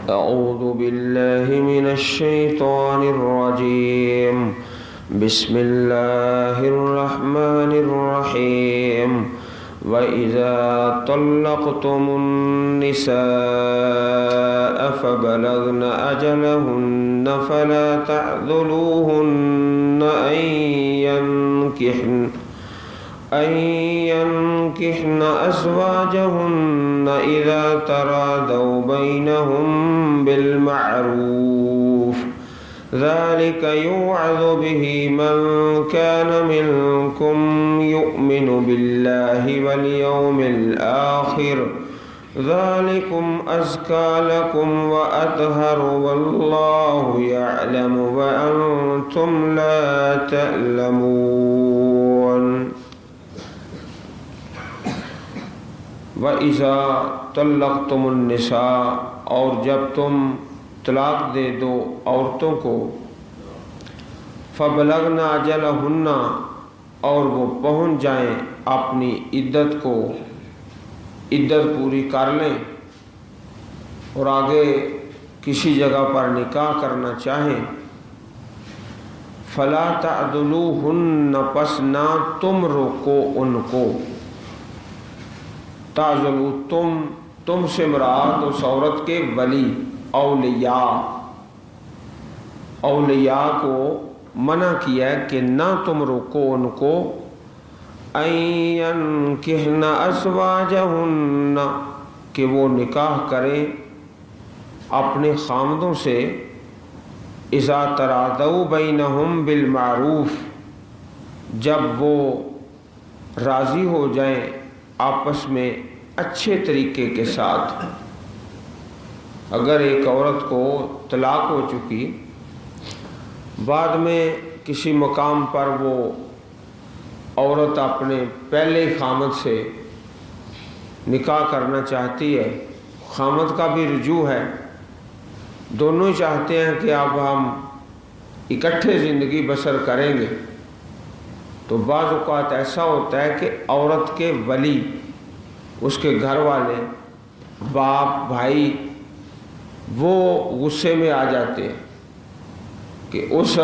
أعوذ بالله من الشيطان الرجيم. بسم الله الرحمن الرحيم. وإذا طلقتم النساء فبلغن أجلهن فلا تعذلوهن أن ينكحن أزواجهن إذا تراضوا بينهم بالمعروف ذلك يوعظ به من كان منكم يؤمن بالله واليوم الآخر ذلكم أزكى لكم وأطهر والله يعلم وأنتم لا تعلمون. وَإِذَا طَلَّقْتُمُ النِّسَاءَ، اور جب تم طلاق دے دو عورتوں کو، فَبَلَغْنَ أَجَلَهُنَّ، اور وہ پہنچ جائیں اپنی عدت کو، عدت پوری کر لیں اور آگے کسی جگہ پر نکاح کرنا چاہیں، فَلَا تَعْضُلُوهُنَّ، پس نہ تم روکو ان کو. تعزلو، تم سے مراد اس عورت کے ولی، اولیاء کو منع کیا ہے کہ نہ تم روکو ان کو، ان ينكحن ازواجهن، کہ وہ نکاح کریں اپنے خامدوں سے، اذا تراضوا بینہم بالمعروف، جب وہ راضی ہو جائیں آپس میں اچھے طریقے کے ساتھ. اگر ایک عورت کو طلاق ہو چکی، بعد میں کسی مقام پر وہ عورت اپنے پہلے خامد سے نکاح کرنا چاہتی ہے، خامد کا بھی رجوع ہے، دونوں چاہتے ہیں کہ اب ہم اکٹھے زندگی بسر کریں گے، تو بعض اوقات ایسا ہوتا ہے کہ عورت کے ولی، اس کے گھر والے، باپ، بھائی، وہ غصے میں آ جاتے ہیں کہ اس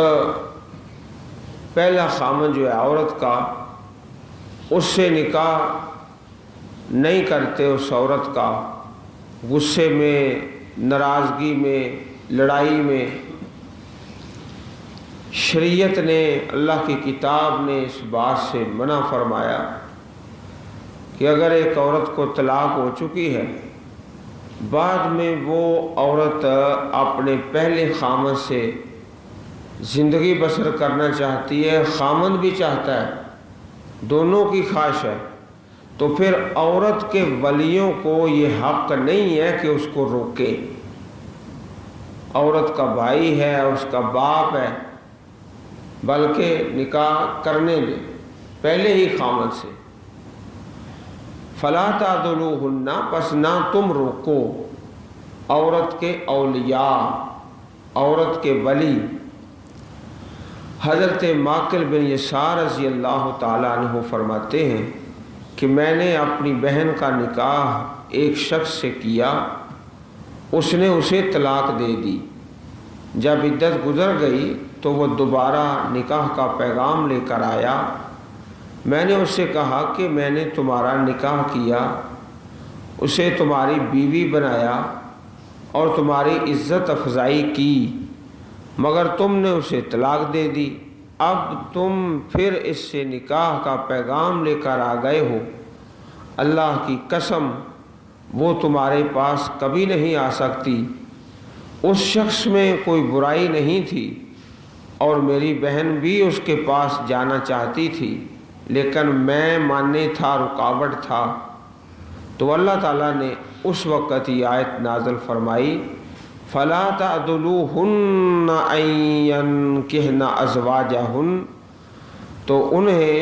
پہلا خامن جو ہے عورت کا، اس سے نکاح نہیں کرتے اس عورت کا، غصے میں، ناراضگی میں، لڑائی میں. شریعت نے، اللہ کی کتاب نے اس بات سے منع فرمایا کہ اگر ایک عورت کو طلاق ہو چکی ہے، بعد میں وہ عورت اپنے پہلے خامد سے زندگی بسر کرنا چاہتی ہے، خامد بھی چاہتا ہے، دونوں کی خواہش ہے، تو پھر عورت کے ولیوں کو یہ حق نہیں ہے کہ اس کو روکے. عورت کا بھائی ہے، اس کا باپ ہے، بلکہ نکاح کرنے دے پہلے ہی خامد سے. فَلَا تَعْضُلُوهُنَّ، پس نہ تم روکو عورت کے اولیاء، عورت کے ولی. حضرت ماقل بن یسار رضی اللہ تعالیٰ عنہ فرماتے ہیں کہ میں نے اپنی بہن کا نکاح ایک شخص سے کیا، اس نے اسے طلاق دے دی. جب عدت گزر گئی تو وہ دوبارہ نکاح کا پیغام لے کر آیا. میں نے اس سے کہا کہ میں نے تمہارا نکاح کیا، اسے تمہاری بیوی بنایا اور تمہاری عزت افزائی کی، مگر تم نے اسے طلاق دے دی. اب تم پھر اس سے نکاح کا پیغام لے کر آ گئے ہو. اللہ کی قسم وہ تمہارے پاس کبھی نہیں آ سکتی. اس شخص میں کوئی برائی نہیں تھی اور میری بہن بھی اس کے پاس جانا چاہتی تھی، لیکن میں ماننے تھا، رکاوٹ تھا. تو اللہ تعالیٰ نے اس وقت یہ آیت نازل فرمائی، فَلَا تَعْضُلُوهُنَّ أَن يَنكِحْنَ أَزْوَاجَهُنَّ، تو انہیں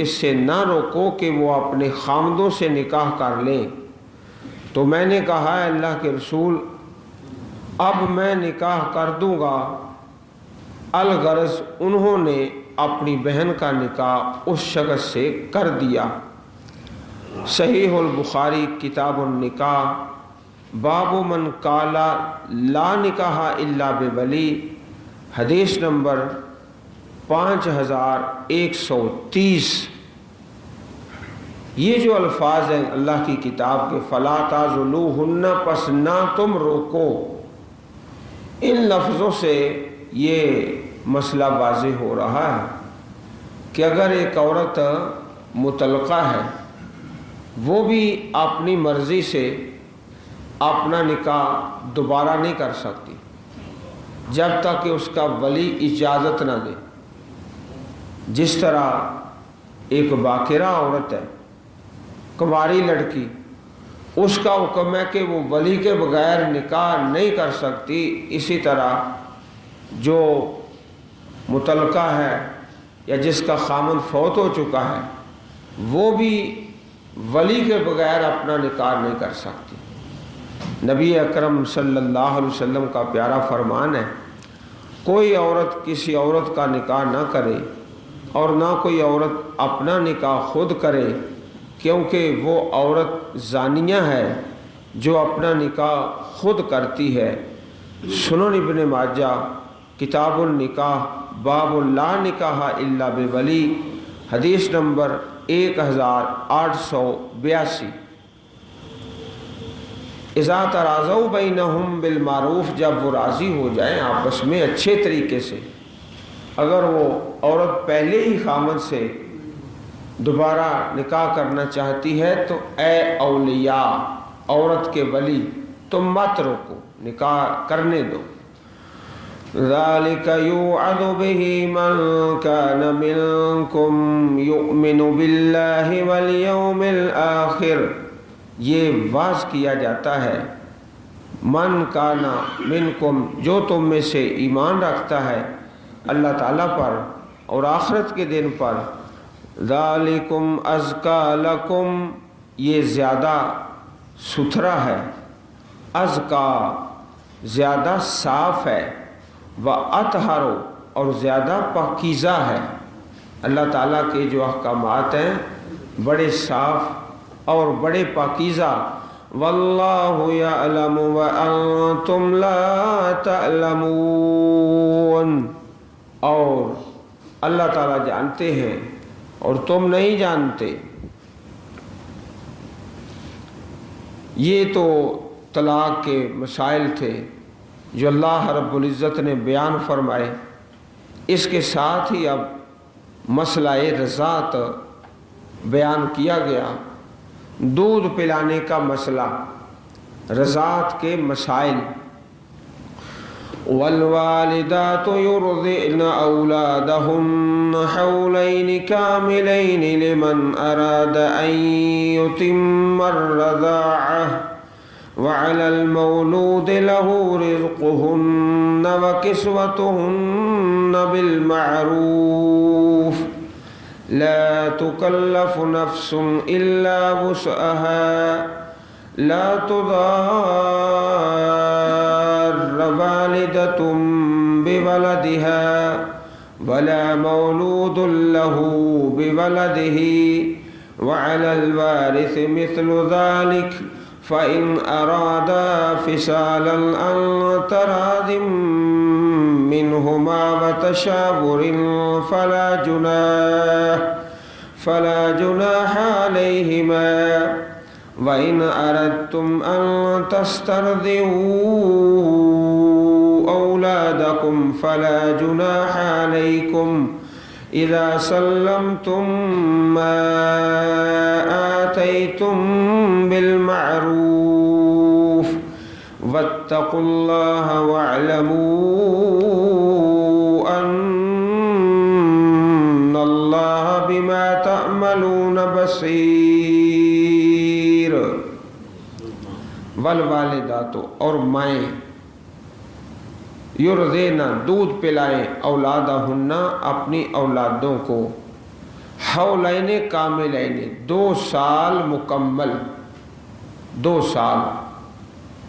اس سے نہ روکو کہ وہ اپنے خامدوں سے نکاح کر لیں. تو میں نے کہا ہے اللہ کے رسول، اب میں نکاح کر دوں گا. الغرض انہوں نے اپنی بہن کا نکاح اس شخص سے کر دیا. صحیح البخاری کتاب النکاح باب من قالا لا نکاح الا بولی، حدیث نمبر 5130۔ یہ جو الفاظ ہیں اللہ کی کتاب کے، فلا تعضلوہن، پس نہ تم روکو، ان لفظوں سے یہ مسئلہ واضح ہو رہا ہے کہ اگر ایک عورت مطلقہ ہے وہ بھی اپنی مرضی سے اپنا نکاح دوبارہ نہیں کر سکتی جب تک کہ اس کا ولی اجازت نہ دے۔ جس طرح ایک باکرہ عورت ہے، کنواری لڑکی، اس کا حکم ہے کہ وہ ولی کے بغیر نکاح نہیں کر سکتی، اسی طرح جو مطلقہ ہے یا جس کا خامند فوت ہو چکا ہے وہ بھی ولی کے بغیر اپنا نکاح نہیں کر سکتی۔ نبی اکرم صلی اللہ علیہ وسلم کا پیارا فرمان ہے، کوئی عورت کسی عورت کا نکاح نہ کرے اور نہ کوئی عورت اپنا نکاح خود کرے، کیونکہ وہ عورت زانیہ ہے جو اپنا نکاح خود کرتی ہے۔ سنن ابن ماجہ کتاب النکاح باب لا نکاح الا بولی، حدیث نمبر 1882۔ اذا تراضوا بینہم بالمعروف، جب وہ راضی ہو جائیں آپس میں اچھے طریقے سے، اگر وہ عورت پہلے ہی خامد سے دوبارہ نکاح کرنا چاہتی ہے تو اے اولیاء، عورت کے ولی، تم مت روکو، نکاح کرنے دو۔ ذالک یوعظ بہ من کان منکم یؤمن باللہ والیوم الآخر، یہ واعظ کیا جاتا ہے من کانا منکم، جو تم میں سے ایمان رکھتا ہے اللہ تعالیٰ پر اور آخرت کے دن پر۔ ذالکم ازکا لکم، یہ زیادہ ستھرا ہے، ازکا زیادہ صاف ہے، واطہر اور زیادہ پاکیزہ ہے۔ اللہ تعالیٰ کے جو احکامات ہیں بڑے صاف اور بڑے پاکیزہ۔ واللہ یعلم وانتم لا تعلمون، اور اللہ تعالیٰ جانتے ہیں اور تم نہیں جانتے۔ یہ تو طلاق کے مسائل تھے جو اللہ رب العزت نے بیان فرمائے۔ اس کے ساتھ ہی اب مسئلہ رضاعت بیان کیا گیا، دودھ پلانے کا مسئلہ، رضاعت کے مسائل۔ والوالدات يرضعن أولادهن حولين كاملين لمن أراد أن يتم الرضاعة وعلى المولود له رزقهن وكسوتهن بالمعروف لا تكلف نفس إلا وسعها لا تضار والدة بولدها ولا مولود له بولده وعلى الوارث مثل ذلك فإن أرادا فصالا عن تراض منهما وتشاور فلا جناح عليهما وإن أردتم أن تسترضعوا أولادكم فلا جناح عليكم إذا سلمتم ما آتيتم بالمعروف واتقوا الله واعلموا أن الله بما تعملون بصير۔ والوالدات، اور مائیں، یرضعن، دودھ پلائیں، اولادہن، اپنی اولادوں کو، حولین کاملین، 2 سال مکمل، 2 سال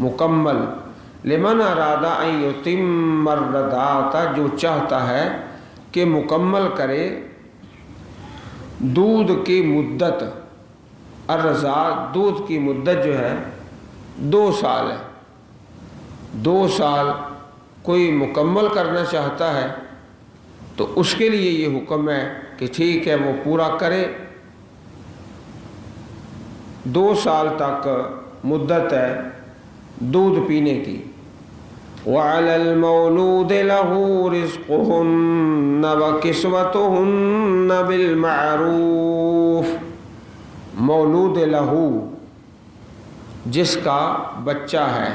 مکمل، لمن ارادہ ان یتم الرضاعۃ، جو چاہتا ہے کہ مکمل کرے دودھ کی مدت، الرضاعۃ، دودھ کی مدت جو ہے 2 سال ہے، 2 سال کوئی مکمل کرنا چاہتا ہے تو اس کے لیے یہ حکم ہے کہ ٹھیک ہے وہ پورا کرے۔ 2 سال تک مدت ہے دودھ پینے کی۔ وَعَلَى الْمَوْلُودِ لَهُ رِزْقُهُنَّ وَكِسْوَتُهُنَّ بِالْمَعْرُوفِ، مولود لہو جس کا بچہ ہے،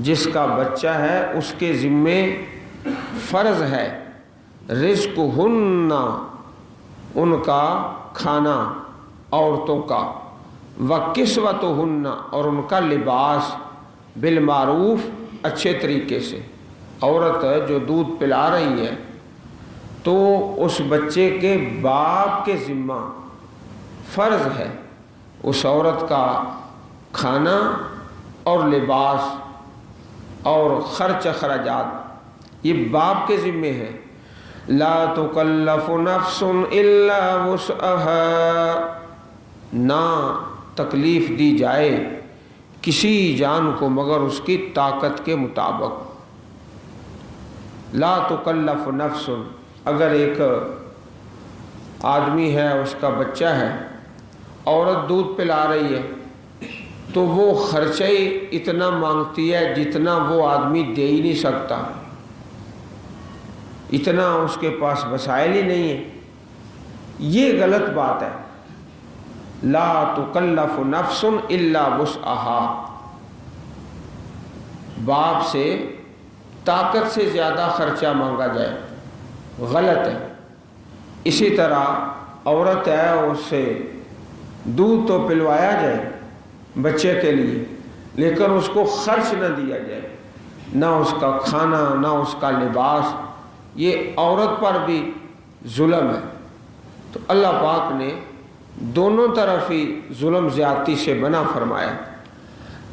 جس کا بچہ ہے اس کے ذمے فرض ہے رزقہن، ان کا کھانا عورتوں کا، وکسوتہن اور ان کا لباس، بالمعروف اچھے طریقے سے۔ عورت جو دودھ پلا رہی ہے تو اس بچے کے باپ کے ذمہ فرض ہے اس عورت کا کھانا اور لباس اور خرچ اخراجات، یہ باپ کے ذمے ہے۔ لا تکلف نفس الا وسعها، نہ تکلیف دی جائے کسی جان کو مگر اس کی طاقت کے مطابق۔ لا تکلف نفس، اگر ایک آدمی ہے اس کا بچہ ہے، عورت دودھ پلا رہی ہے تو وہ خرچہ ہی اتنا مانگتی ہے جتنا وہ آدمی دے ہی نہیں سکتا، اتنا اس کے پاس وسائل ہی نہیں ہے، یہ غلط بات ہے۔ لا تکلف نفس الا وسعها، باپ سے طاقت سے زیادہ خرچہ مانگا جائے، غلط ہے۔ اسی طرح عورت ہے اس سے دودھ تو پلوایا جائے بچے کے لیے، لیکن اس کو خرچ نہ دیا جائے، نہ اس کا کھانا نہ اس کا لباس، یہ عورت پر بھی ظلم ہے۔ تو اللہ پاک نے دونوں طرف ہی ظلم زیادتی سے منع فرمایا۔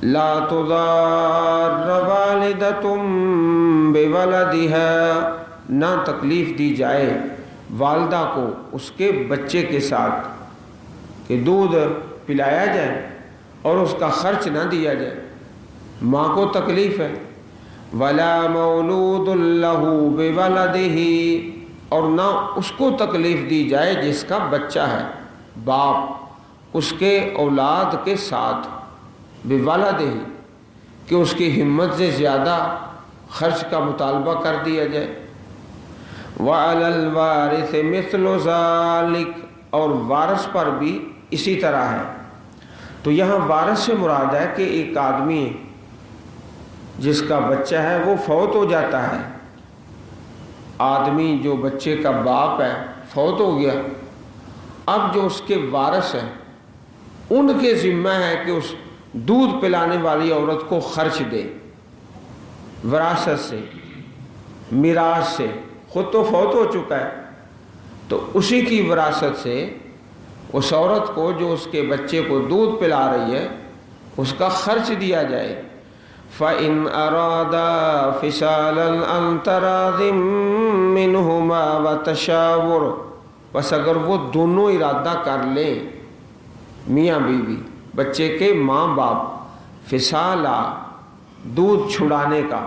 لا تضار والدۃ بولدها، نہ تکلیف دی جائے والدہ کو اس کے بچے کے ساتھ کہ دودھ پلایا جائے اور اس کا خرچ نہ دیا جائے، ماں کو تکلیف ہے۔ ولا مولود له بولده، اور نہ اس کو تکلیف دی جائے جس کا بچہ ہے، باپ اس کے اولاد کے ساتھ، بولده، کہ اس کی ہمت سے زیادہ خرچ کا مطالبہ کر دیا جائے۔ وعلى الوارث مثل ذلك، اور وارث پر بھی اسی طرح ہے۔ تو یہاں وارث سے مراد ہے کہ ایک آدمی جس کا بچہ ہے وہ فوت ہو جاتا ہے، آدمی جو بچے کا باپ ہے فوت ہو گیا، اب جو اس کے وارث ہیں ان کے ذمہ ہے کہ اس دودھ پلانے والی عورت کو خرچ دے، وراثت سے، میراث سے، خود تو فوت ہو چکا ہے تو اسی کی وراثت سے اس عورت کو جو اس کے بچے کو دودھ پلا رہی ہے اس کا خرچ دیا جائے۔ فَإِنْ أَرَادَا فِصَالًا عَنْ تَرَاضٍ مِّنْهُمَا وَتَشَاوُرٍ، بس اگر وہ دونوں ارادہ کر لیں، میاں بیوی، بچے کے ماں باپ، فصالا، دودھ چھڑانے کا،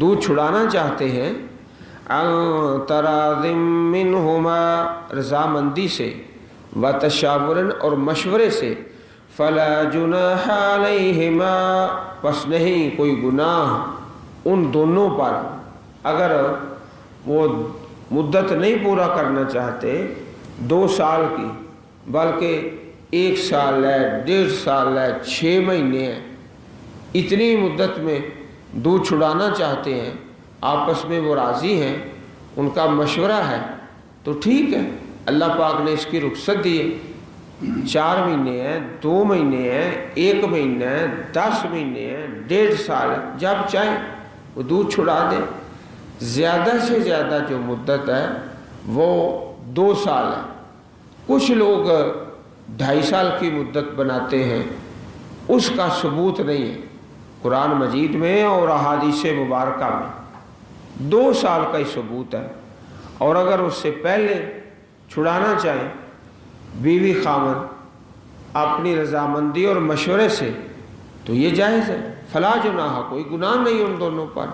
دودھ چھڑانا چاہتے ہیں، عَنْ تَرَاضٍ مِّنْهُمَا، رضامندی سے، وَتَشَاوُرٍ اور مشورے سے، فَلَا جُنَاحَ عَلَيْهِمَا، پس نہیں کوئی گناہ ان دونوں پر، اگر وہ مدت نہیں پورا کرنا چاہتے 2 سال کی، بلکہ 1 سال ہے، 1.5 سال ہے، 6 مہینے ہیں، اتنی مدت میں دودھ چھڑانا چاہتے ہیں، آپس میں وہ راضی ہیں، ان کا مشورہ ہے تو ٹھیک ہے، اللہ پاک نے اس کی رخصت دی ہے۔ 4 مہینے ہیں، 2 مہینے ہیں، 1 مہینہ ہے، 10 مہینے ہیں، 1.5 سال ہے، جب چاہیں وہ دودھ چھڑا دیں۔ زیادہ سے زیادہ جو مدت ہے وہ 2 سال ہے، کچھ لوگ 2.5 سال کی مدت بناتے ہیں، اس کا ثبوت نہیں ہے قرآن مجید میں اور احادیث مبارکہ میں، 2 سال کا ہی ثبوت ہے۔ اور اگر اس سے پہلے چھڑانا چاہیں بیوی خامن اپنی رضامندی اور مشورے سے تو یہ جائز ہے، فلا جناح، کوئی گناہ نہیں ان دونوں پر۔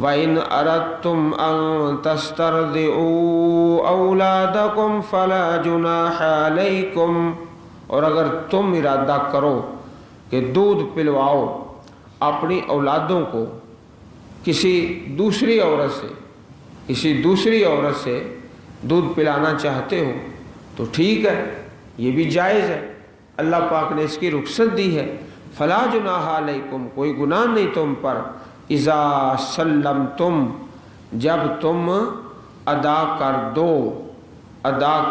وَإِنْ أَرَدْتُمْ أَن تَسْتَرْضِعُوا أَوْلَادَكُمْ فَلَا جُنَاحَ عَلَيْكُمْ، اور اگر تم ارادہ کرو کہ دودھ پلواؤ اپنی اولادوں کو کسی دوسری عورت سے دودھ پلانا چاہتے ہو تو ٹھیک ہے، یہ بھی جائز ہے، اللہ پاک نے اس کی رخصت دی ہے۔ فلا جناح علیکم، کوئی گناہ نہیں تم پر، اذا سلمتم، جب تم ادا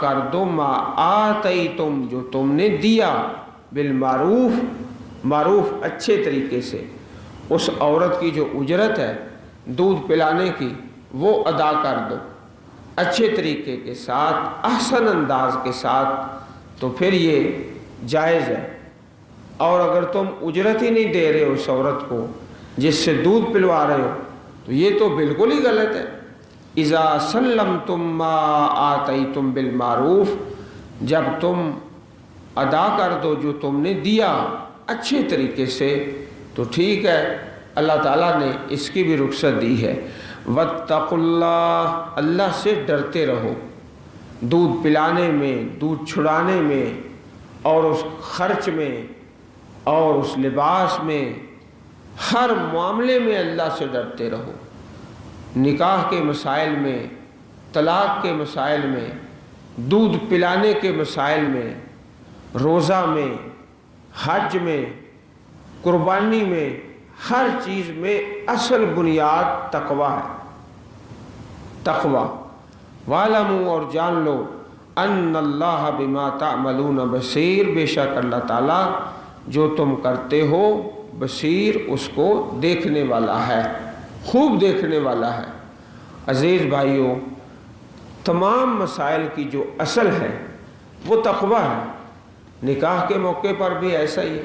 کر دو ما آتیتم، جو تم نے دیا، بالمعروف، معروف اچھے طریقے سے، اس عورت کی جو اجرت ہے دودھ پلانے کی وہ ادا کر دو اچھے طریقے کے ساتھ، احسن انداز کے ساتھ، تو پھر یہ جائز ہے۔ اور اگر تم اجرت ہی نہیں دے رہے ہو اس عورت کو جس سے دودھ پلوا رہے ہو تو یہ تو بالکل ہی غلط ہے۔ اذا سلمتم ما آتیتم بالمعروف، جب تم ادا کر دو جو تم نے دیا اچھے طریقے سے تو ٹھیک ہے، اللہ تعالیٰ نے اس کی بھی رخصت دی ہے۔ واتقوا اللہ، اللہ سے ڈرتے رہو، دودھ پلانے میں، دودھ چھڑانے میں، اور اس خرچ میں، اور اس لباس میں، ہر معاملے میں اللہ سے ڈرتے رہو۔ نکاح کے مسائل میں، طلاق کے مسائل میں، دودھ پلانے کے مسائل میں، روزہ میں، حج میں، قربانی میں، ہر چیز میں اصل بنیاد تقوی ہے، تقوی۔ وَاعْلَمُوا، اور جان لو، ان اللہ بما تعملون بصیر، بے شک اللہ تعالیٰ جو تم کرتے ہو بصیر، اس کو دیکھنے والا ہے، خوب دیکھنے والا ہے۔ عزیز بھائیوں، تمام مسائل کی جو اصل ہے وہ تقوی ہے۔ نکاح کے موقع پر بھی ایسا ہی ہے،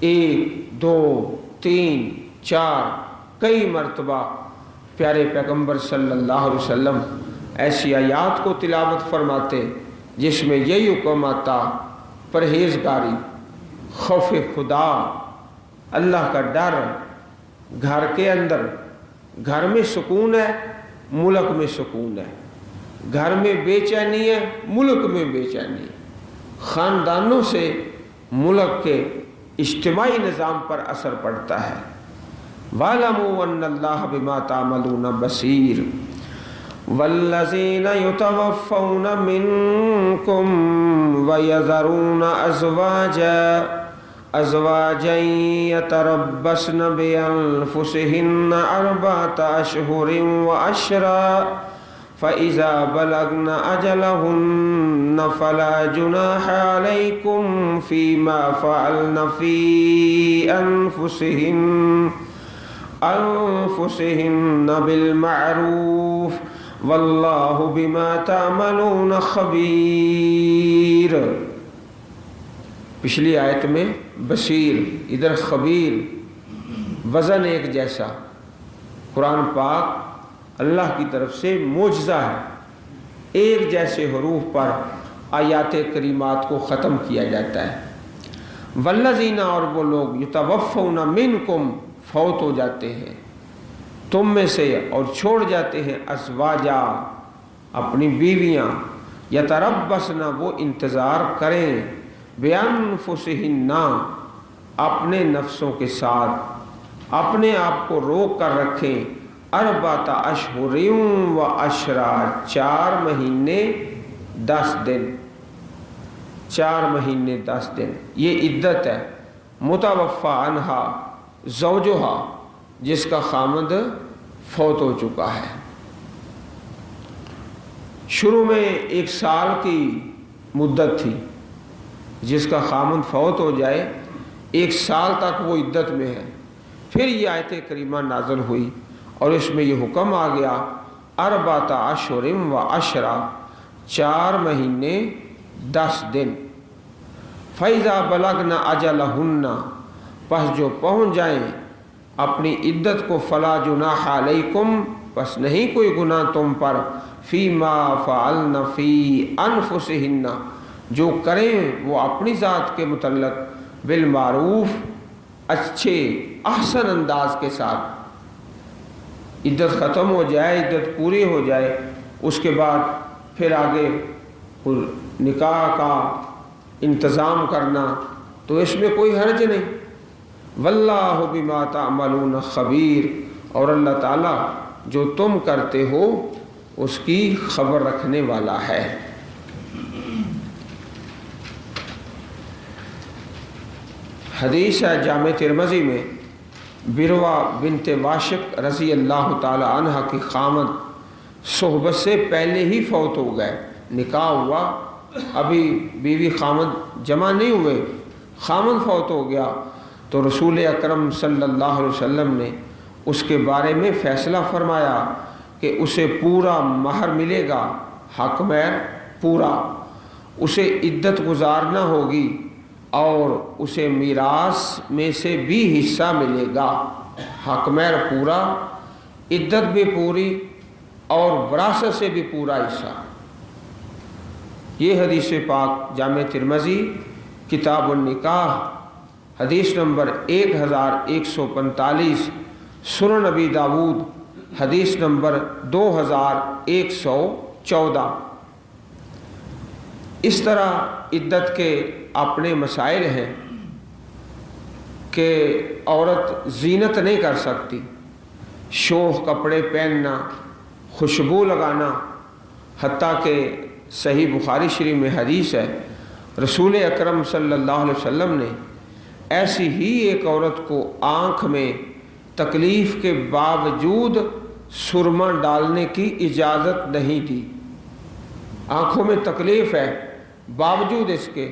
1 2 3 4 کئی مرتبہ پیارے پیغمبر صلی اللہ علیہ وسلم ایسی آیات کو تلاوت فرماتے جس میں یہی حکم آتا، پرہیزگاری، خوف خدا، اللہ کا ڈر، گھر کے اندر، گھر میں سکون ہے، ملک میں سکون ہے، گھر میں بے چینی ہے، ملک میں بے چینی ہے، خاندانوں سے ملک کے اجتماعی نظام پر اثر پڑتا ہے۔ وَاعْلَمُوا أَنَّ اللَّهَ بِمَا تَعْمَلُونَ بَصِيرٌ وَالَّذِينَ يُتَوَفَّوْنَ مِنكُمْ وَيَذَرُونَ أَزْوَاجًا يَتَرَبَّصْنَ بِأَنفُسِهِنَّ 4 أشهر وعشرا فَإِذَا بَلَغْنَ أَجَلَهُنَّ فَلَا جُنَاحَ عَلَيْكُمْ فِيمَا فَعَلْنَ فِي أَنفُسِهِنَّ بِالْمَعْرُوفِ وَاللَّهُ بِمَا تَعْمَلُونَ خَبِيرٌ۔ پچھلی آیت میں بصیر، ادھر خبیر، وزن ایک جیسا۔ قرآن پاک اللہ کی طرف سے معجزہ ہے، ایک جیسے حروف پر آیات کریمات کو ختم کیا جاتا ہے۔ والذین، اور وہ لوگ، یتوفون منکم، فوت ہو جاتے ہیں تم میں سے اور چھوڑ جاتے ہیں، ازواجا، اپنی بیویاں، یتربصن، وہ انتظار کریں، بانفسہن، اپنے نفسوں کے ساتھ، اپنے آپ کو روک کر رکھیں، 4 اشہر و عشرا، 4 مہینے 10 دن، 4 مہینے 10 دن، یہ عدت ہے۔ متوفی عنہا زوجہا، جس کا خامد فوت ہو چکا ہے۔ شروع میں 1 سال کی مدت تھی، جس کا خامد فوت ہو جائے 1 سال تک وہ عدت میں ہے۔ پھر یہ آیت کریمہ نازل ہوئی اور اس میں یہ حکم آ گیا، 4 اشہر و عشرا، 4 مہینے 10 دن۔ فَإِذَا بَلَغْنَ أَجَلَهُنَّ، پس جو پہنچ جائیں اپنی عدت کو، فَلَا جُنَاحَ عَلَيْكُمْ، پس نہیں کوئی گناہ تم پر، فِيمَا فَعَلْنَ فِي أَنفُسِهِنَّ، جو کریں وہ اپنی ذات کے متعلق، بالمعروف، اچھے احسن انداز کے ساتھ عدت ختم ہو جائے، عدت پوری ہو جائے، اس کے بعد پھر آگے نکاح کا انتظام کرنا، تو اس میں کوئی حرج نہیں۔ واللہ بما تعملون خبیر، اور اللہ تعالیٰ جو تم کرتے ہو اس کی خبر رکھنے والا ہے۔ حدیث ہے جامع ترمذی میں، بروہ بنت واشق رضی اللہ تعالی عنہ کی خامد صحبت سے پہلے ہی فوت ہو گئے، نکاح ہوا، ابھی بیوی خامد جمع نہیں ہوئے، خامد فوت ہو گیا، تو رسول اکرم صلی اللہ علیہ وسلم نے اس کے بارے میں فیصلہ فرمایا کہ اسے پورا مہر ملے گا، حق مہر پورا، اسے عدت گزارنا ہوگی، اور اسے میراث میں سے بھی حصہ ملے گا، حق مہر پورا، عدت بھی پوری، اور وراثت سے بھی پورا حصہ۔ یہ حدیث پاک جامع ترمذی کتاب النکاح حدیث نمبر 1145، سنن نبی داود حدیث نمبر 2114۔ اس طرح عدت کے اپنے مسائل ہیں کہ عورت زینت نہیں کر سکتی، شوخ کپڑے پہننا، خوشبو لگانا، حتیٰ کہ صحیح بخاری شریف میں حدیث ہے، رسول اکرم صلی اللہ علیہ وسلم نے ایسی ہی ایک عورت کو آنکھ میں تکلیف کے باوجود سرما ڈالنے کی اجازت نہیں دی، آنکھوں میں تکلیف ہے باوجود اس کے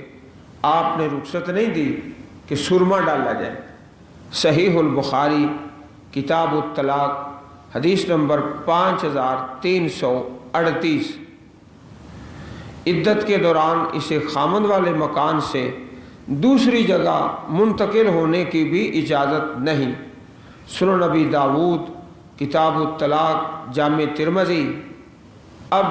آپ نے رخصت نہیں دی کہ سرما ڈالا جائے۔ صحیح البخاری کتاب الطلاق حدیث نمبر 5338۔ عدت کے دوران اسے خامند والے مکان سے دوسری جگہ منتقل ہونے کی بھی اجازت نہیں۔ سنن نبی داود کتاب الطلاق جامع ترمذی۔ اب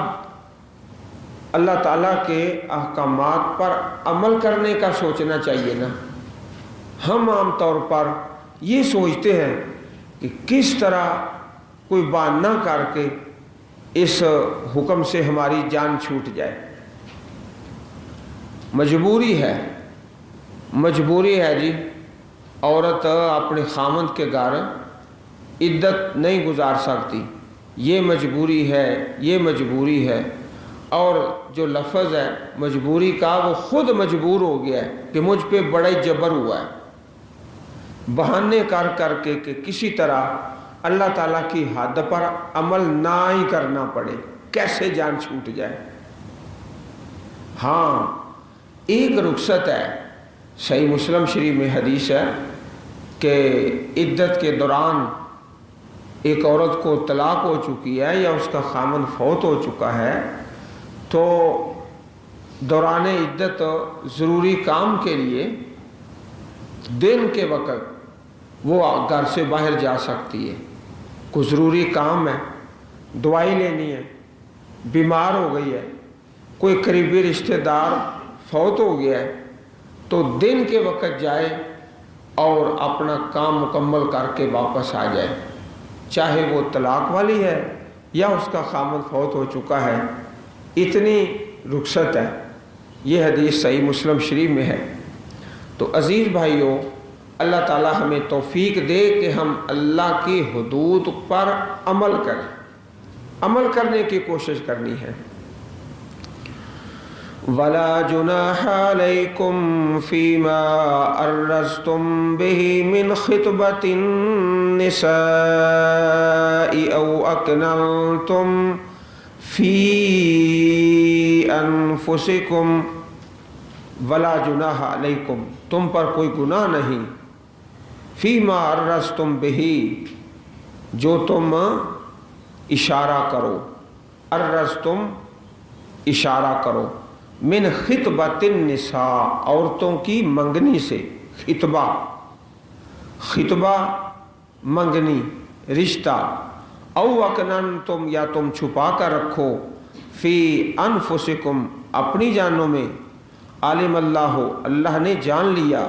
اللہ تعالیٰ کے احکامات پر عمل کرنے کا سوچنا چاہیے نا۔ ہم عام طور پر یہ سوچتے ہیں کہ کس طرح کوئی بہانہ کر کے اس حکم سے ہماری جان چھوٹ جائے۔ مجبوری ہے جی، عورت اپنے خامند کے گھر عدت نہیں گزار سکتی، یہ مجبوری ہے، اور جو لفظ ہے مجبوری کا وہ خود مجبور ہو گیا ہے کہ مجھ پہ بڑا جبر ہوا ہے، بہانے کر کے کہ کسی طرح اللہ تعالیٰ کی حد پر عمل نہ ہی کرنا پڑے، کیسے جان چھوٹ جائے۔ ہاں ایک رخصت ہے، صحیح مسلم شریف میں حدیث ہے کہ عدت کے دوران ایک عورت کو طلاق ہو چکی ہے یا اس کا خامند فوت ہو چکا ہے، تو دوران عدت ضروری کام کے لیے دن کے وقت وہ گھر سے باہر جا سکتی ہے، کوئی ضروری کام ہے، دوائی لینی ہے، بیمار ہو گئی ہے، کوئی قریبی رشتہ دار فوت ہو گیا ہے، تو دن کے وقت جائے اور اپنا کام مکمل کر کے واپس آ جائے، چاہے وہ طلاق والی ہے یا اس کا خامند فوت ہو چکا ہے، اتنی رخصت ہے۔ یہ حدیث صحیح مسلم شریف میں ہے۔ تو عزیز بھائیوں، اللہ تعالی ہمیں توفیق دے کہ ہم اللہ کی حدود پر عمل کریں، عمل کرنے کی کوشش کرنی ہے۔ وَلَا جُنَاحَ عَلَيْكُمْ فِي مَا أَرَّزْتُمْ بِهِ مِنْ خِطْبَةِ النِّسَاءِ أَوْ أَكْنَنْتُمْ فِي أَنفُسِكُمْ وَلَا جُنَاحَ عَلَيْكُمْ، تم پر کوئی گناہ نہیں، فِي مَا أَرَّزْتُمْ بِهِ، جو تم اشارہ کرو، أَرَّزْتُمْ اشارہ کرو، من خطبۃ النساء، عورتوں کی منگنی سے، خطبہ منگنی رشتہ، او اکننتم، یا تم چھپا کر رکھو، فی انفسکم، اپنی جانوں میں، عالم اللہ، اللہ نے جان لیا،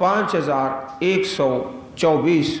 5124।